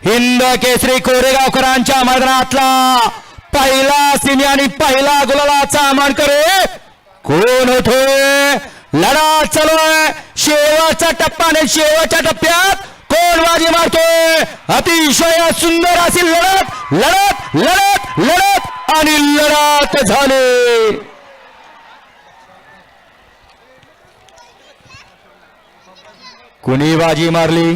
हिंद केसरी कोरेगावकरांच्या मैदानातला पहिला सिमी आणि पहिला गुलालाचा मानकरी कोण होतोय? लढा चालू आहे शेवटचा टप्पा आणि शेवटच्या टप्प्यात कोण बाजी मारतोय? अतिशय सुंदर अशी लढत लढत लढत लढत आणि लढत झाली. कुणी बाजी मारली?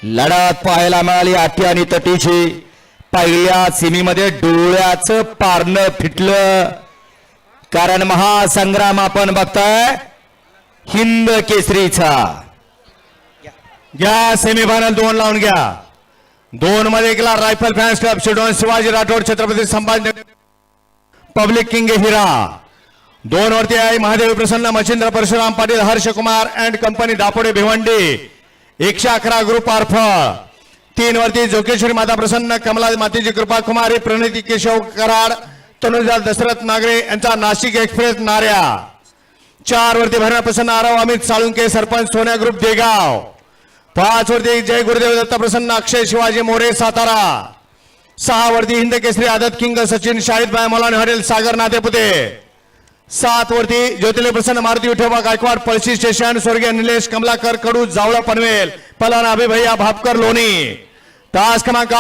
लढत पाहायला मिळाली आठी आणि तटीची. पहिल्या सीमीमध्ये डोळ्याचं पारणं फिटलं, कारण महासंग्राम आपण बघताय हिंद केसरीचा. घ्या सेमीफायनल 2 लावून घ्या. 2 मध्ये गेला rifle fans club Shidon Shivaji Rathod Chhatrapati Sambhaji public king Hira. 2 वरती आहे Mahadev Prasanna Machhindra Parshuram Patil Harshkumar and company Dapode Bhiwandi 111 group आर्फ. 3 वरती जोगेश्वरी माता प्रसन्न कमला मातेची कृपा कुमारी प्रणिती केशव कराड तनुजा दशरथ नागरे यांचा नाशिक एक्सप्रेस नार्या. 4 वरती भरणा प्रसन्न आरव अमित साळुंके सरपंच सोन्या ग्रुप देगाव. 5 वरती जय गुरुदेव दत्त प्रसन्न अक्षय शिवाजी मोरे सातारा. 6 वरती हिंद केसरी आदत किंग सचिन शाहिद बाय मौलाना हॉटेल सागर नातेपुते. 7 वरती ज्योतिले प्रसन्न मारुती विठोबा गायकवाड पळशी स्टेशन स्वर्गीय निलेश कमलाकर कडू जावळा पनवेल पलाना अभिभैया भापकर लोणी. तास क्रमांक